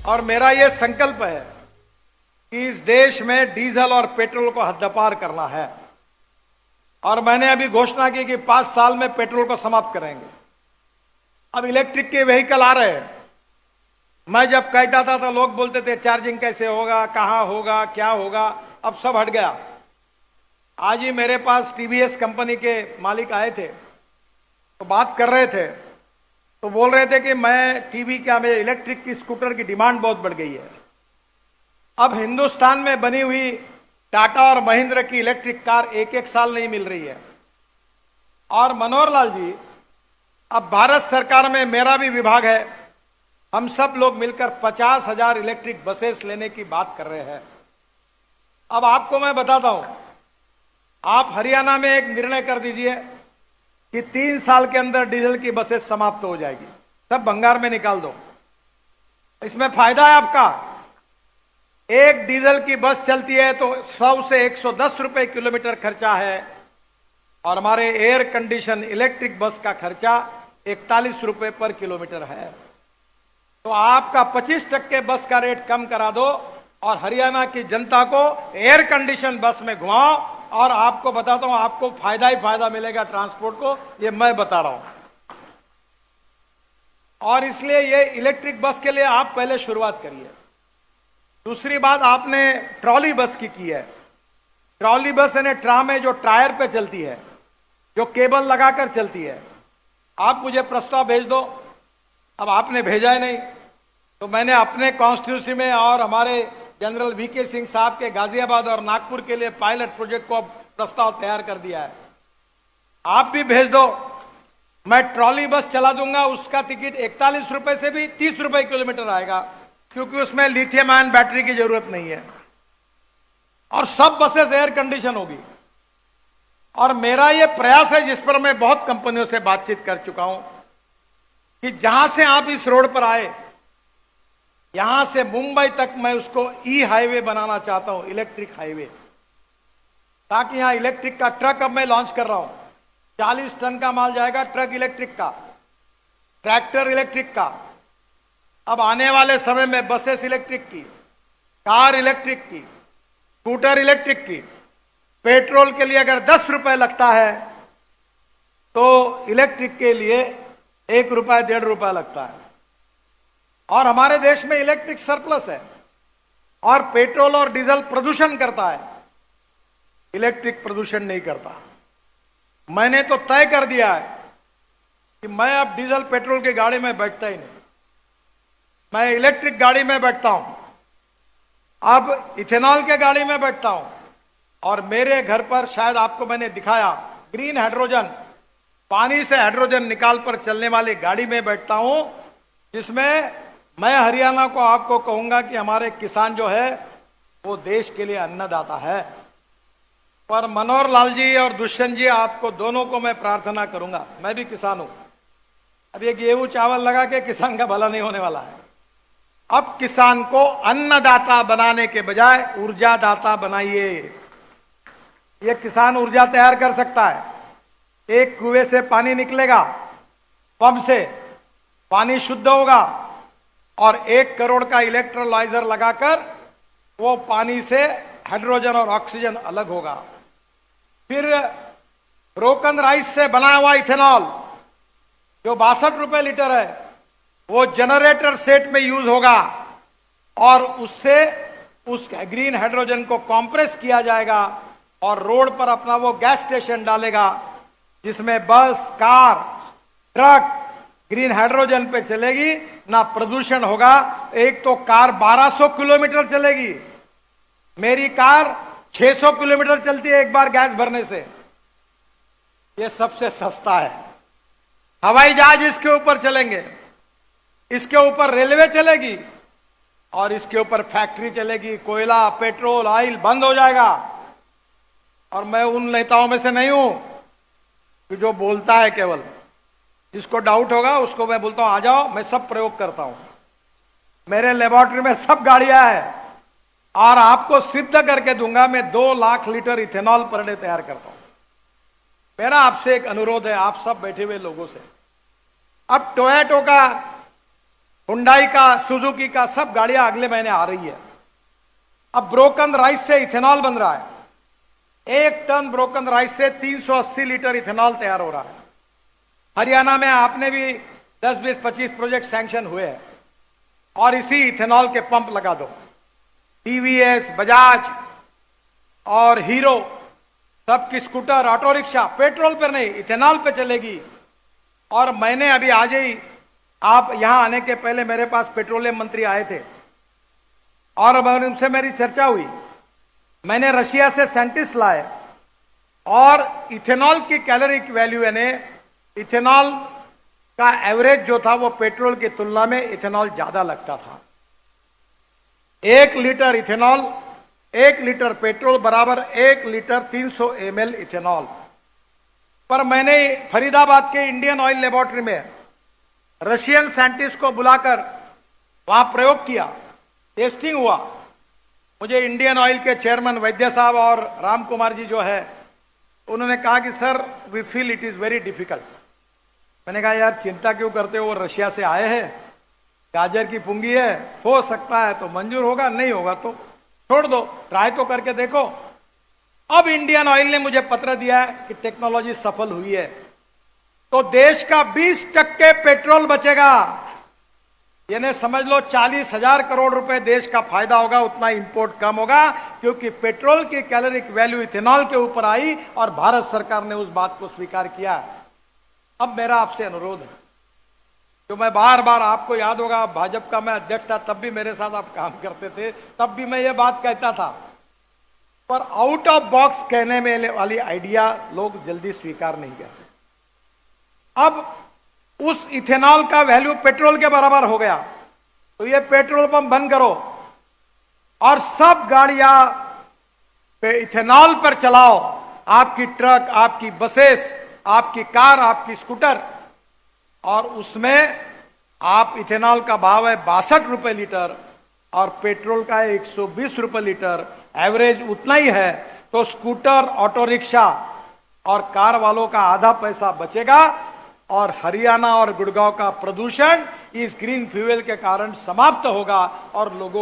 और मेरा ये संकल्प है कि इस देश में डीजल और पेट्रोल को हद्दपार करना है। और मैंने अभी घोषणा की कि 5 साल में पेट्रोल को समाप्त करेंगे। अब इलेक्ट्रिक के व्हीकल आ रहे हैं। मैं जब कहता था तो लोग बोलते थे चार्जिंग कैसे होगा, कहां होगा, क्या होगा। अब सब हट गया। आज ही मेरे पास टीवीएस कंपनी के मालिक आए थे तो बात कर रहे थे, तो बोल रहे थे कि मैं इलेक्ट्रिक की स्कूटर की डिमांड बहुत बढ़ गई है। अब हिंदुस्तान में बनी हुई टाटा और महिंद्रा की इलेक्ट्रिक कार एक एक साल नहीं मिल रही है। और मनोहर लाल जी, अब भारत सरकार में मेरा भी विभाग है, हम सब लोग मिलकर 50,000 इलेक्ट्रिक बसेस लेने की बात कर रहे हैं। अब आपको मैं बताता हूं, आप हरियाणा में एक निर्णय कर दीजिए कि 3 साल के अंदर डीजल की बसेस समाप्त हो जाएगी, सब भंगार में निकाल दो। इसमें फायदा है आपका। एक डीजल की बस चलती है तो 100 से 110 रुपए किलोमीटर खर्चा है, और हमारे एयर कंडीशन इलेक्ट्रिक बस का खर्चा 41 रुपए पर किलोमीटर है। तो आपका 25% बस का रेट कम करा दो और हरियाणा की जनता को एयर कंडीशन बस में घुमाओ, और आपको बताता हूं आपको फायदा ही फायदा मिलेगा ट्रांसपोर्ट को, ये मैं बता रहा हूं। और इसलिए ये इलेक्ट्रिक बस के लिए आप पहले शुरुआत करिए। दूसरी बात, आपने ट्रॉली बस की है। ट्रॉली बस यानी ट्राम है जो टायर पे चलती है, जो केबल लगाकर चलती है। आप मुझे प्रस्ताव भेज दो। अब आपने भेजा ही नहीं, तो मैंने अपने कॉन्स्टिट्यूंसी में और हमारे जनरल वीके सिंह साहब के गाजियाबाद और नागपुर के लिए पायलट प्रोजेक्ट को प्रस्ताव तैयार कर दिया है। आप भी भेज दो, मैं ट्रॉली बस चला दूंगा। उसका टिकट 41 रुपए से भी 30 रुपए किलोमीटर आएगा, क्योंकि उसमें लिथियम आयन बैटरी की जरूरत नहीं है, और सब बसेस एयर कंडीशन होगी। और मेरा यह प्रयास है, जिस पर मैं बहुत कंपनियों से बातचीत कर चुका हूं, कि जहां से आप इस रोड पर आए, यहां से मुंबई तक मैं उसको ई हाईवे बनाना चाहता हूं, इलेक्ट्रिक हाईवे, ताकि यहां इलेक्ट्रिक का ट्रक अब मैं लॉन्च कर रहा हूं। 40 टन का माल जाएगा ट्रक इलेक्ट्रिक का, ट्रैक्टर इलेक्ट्रिक का। अब आने वाले समय में बसेस इलेक्ट्रिक की, कार इलेक्ट्रिक की, स्कूटर इलेक्ट्रिक की। पेट्रोल के लिए अगर 10 रुपए लगता है तो इलेक्ट्रिक के लिए 1 रुपया 1.5 रुपया लगता है। और हमारे देश में इलेक्ट्रिक सरप्लस है। और पेट्रोल और डीजल प्रदूषण करता है, इलेक्ट्रिक प्रदूषण नहीं करता। मैंने तो तय कर दिया है कि मैं अब डीजल पेट्रोल की गाड़ी में बैठता ही नहीं, मैं इलेक्ट्रिक गाड़ी में बैठता हूं। अब इथेनॉल के गाड़ी में बैठता हूं, और मेरे घर पर शायद आपको मैंने दिखाया ग्रीन हाइड्रोजन, पानी से हाइड्रोजन निकाल कर चलने वाली गाड़ी में बैठता हूं, जिसमें मैं हरियाणा को आपको कहूंगा कि हमारे किसान जो है वो देश के लिए अन्नदाता है। पर मनोहर लाल जी और दुष्यंत जी, आपको दोनों को मैं प्रार्थना करूंगा, मैं भी किसान हूं। अब ये गेहूं चावल लगा के किसान का भला नहीं होने वाला है। अब किसान को अन्नदाता बनाने के बजाय ऊर्जादाता बनाइए। ये किसान ऊर्जा तैयार कर सकता है। एक कुएं से पानी निकलेगा, पंप से पानी शुद्ध होगा, और 1 करोड़ का इलेक्ट्रोलाइजर लगाकर वो पानी से हाइड्रोजन और ऑक्सीजन अलग होगा। फिर ब्रोकन राइस से बना हुआ इथेनॉल जो 62 रुपए लीटर है, वो जनरेटर सेट में यूज होगा, और उससे उस ग्रीन हाइड्रोजन को कंप्रेस किया जाएगा, और रोड पर अपना वो गैस स्टेशन डालेगा, जिसमें बस, कार, ट्रक ग्रीन हाइड्रोजन पे चलेगी, ना प्रदूषण होगा। एक तो कार 1200 किलोमीटर चलेगी, मेरी कार 600 किलोमीटर चलती है एक बार गैस भरने से। ये सबसे सस्ता है। हवाई जहाज इसके ऊपर चलेंगे, इसके ऊपर रेलवे चलेगी, और इसके ऊपर फैक्ट्री चलेगी। कोयला, पेट्रोल, ऑयल बंद हो जाएगा। और मैं उन नेताओं में से नहीं हूं कि जो बोलता है केवल। जिसको डाउट होगा उसको मैं बोलता हूं आ जाओ, मैं सब प्रयोग करता हूं। मेरे लेबोरेटरी में सब गाड़ियां हैं, और आपको सिद्ध करके दूंगा। मैं 2 lakh litre ethanol per day तैयार करता हूं। मेरा आपसे एक अनुरोध है, आप सब बैठे हुए लोगों से, अब टोयोटो का हुंडई का, सुजुकी का, सब गाड़ियां अगले महीने आ रही है। अब ब्रोकन राइस से इथेनॉल बन रहा है। 1 टन ब्रोकन राइस से 380 लीटर इथेनॉल तैयार हो रहा है। हरियाणा में आपने भी 10, 20, 25 प्रोजेक्ट सैंक्शन हुए हैं और इसी इथेनॉल के पंप लगा दो। टीवीएस, बजाज और हीरो सबकी स्कूटर, ऑटो रिक्शा पेट्रोल पर नहीं, इथेनॉल पे चलेगी। और मैंने अभी आज ही, आप यहां आने के पहले मेरे पास पेट्रोलियम मंत्री आए थे और उनसे मेरी चर्चा हुई। मैंने रशिया से साइंटिस्ट लाए और इथेनॉल की कैलोरिक वैल्यू, यानी इथेनॉल का एवरेज जो था वो पेट्रोल की तुलना में इथेनॉल ज्यादा लगता था। 1 लीटर इथेनॉल, 1 लीटर पेट्रोल बराबर 1 लीटर 300 ml इथेनॉल। पर मैंने फरीदाबाद के इंडियन ऑयल लेबोरेटरी में रशियन साइंटिस्ट को बुलाकर वहां प्रयोग किया, टेस्टिंग हुआ। मुझे इंडियन ऑयल के चेयरमैन वैद्य साहब और राम कुमार जी जो है, उन्होंने कहा कि sir we feel it is very difficult. मैंने कहा यार चिंता क्यों करते हो, वो रशिया से आए हैं, गाजर की पुंगी है, हो सकता है तो मंजूर होगा, नहीं होगा तो छोड़ दो, ट्राई तो करके देखो। अब इंडियन ऑयल ने मुझे पत्र दिया है कि टेक्नोलॉजी सफल हुई है तो देश का 20% पेट्रोल बचेगा। यानी समझ लो 40,000 करोड़ रुपए देश का फायदा होगा, उतना इंपोर्ट कम होगा, क्योंकि पेट्रोल की कैलोरिक वैल्यू इथेनॉल के ऊपर आई और भारत सरकार ने उस बात को स्वीकार किया। अब मेरा आपसे अनुरोध है, जो मैं बार बार, आपको याद होगा भाजपा का मैं अध्यक्ष था, तब भी मेरे साथ आप काम करते थे, तब भी मैं ये बात कहता था, पर आउट ऑफ बॉक्स कहने में वाली आइडिया लोग जल्दी स्वीकार नहीं करते। अब उस इथेनॉल का वैल्यू पेट्रोल के बराबर हो गया तो ये पेट्रोल पंप बंद करो और सब गाड़ियां पे इथेनॉल पर चलाओ। आपकी ट्रक, आपकी बसेस, आपकी कार, आपकी स्कूटर, और उसमें आप इथेनॉल का भाव है 62 रुपए लीटर और पेट्रोल का है 120 रुपए लीटर, एवरेज उतना ही है। तो स्कूटर, ऑटो रिक्शा और कार वालों का आधा पैसा बचेगा और हरियाणा और गुड़गांव का प्रदूषण इस ग्रीन फ्यूल के कारण समाप्त होगा और लोगों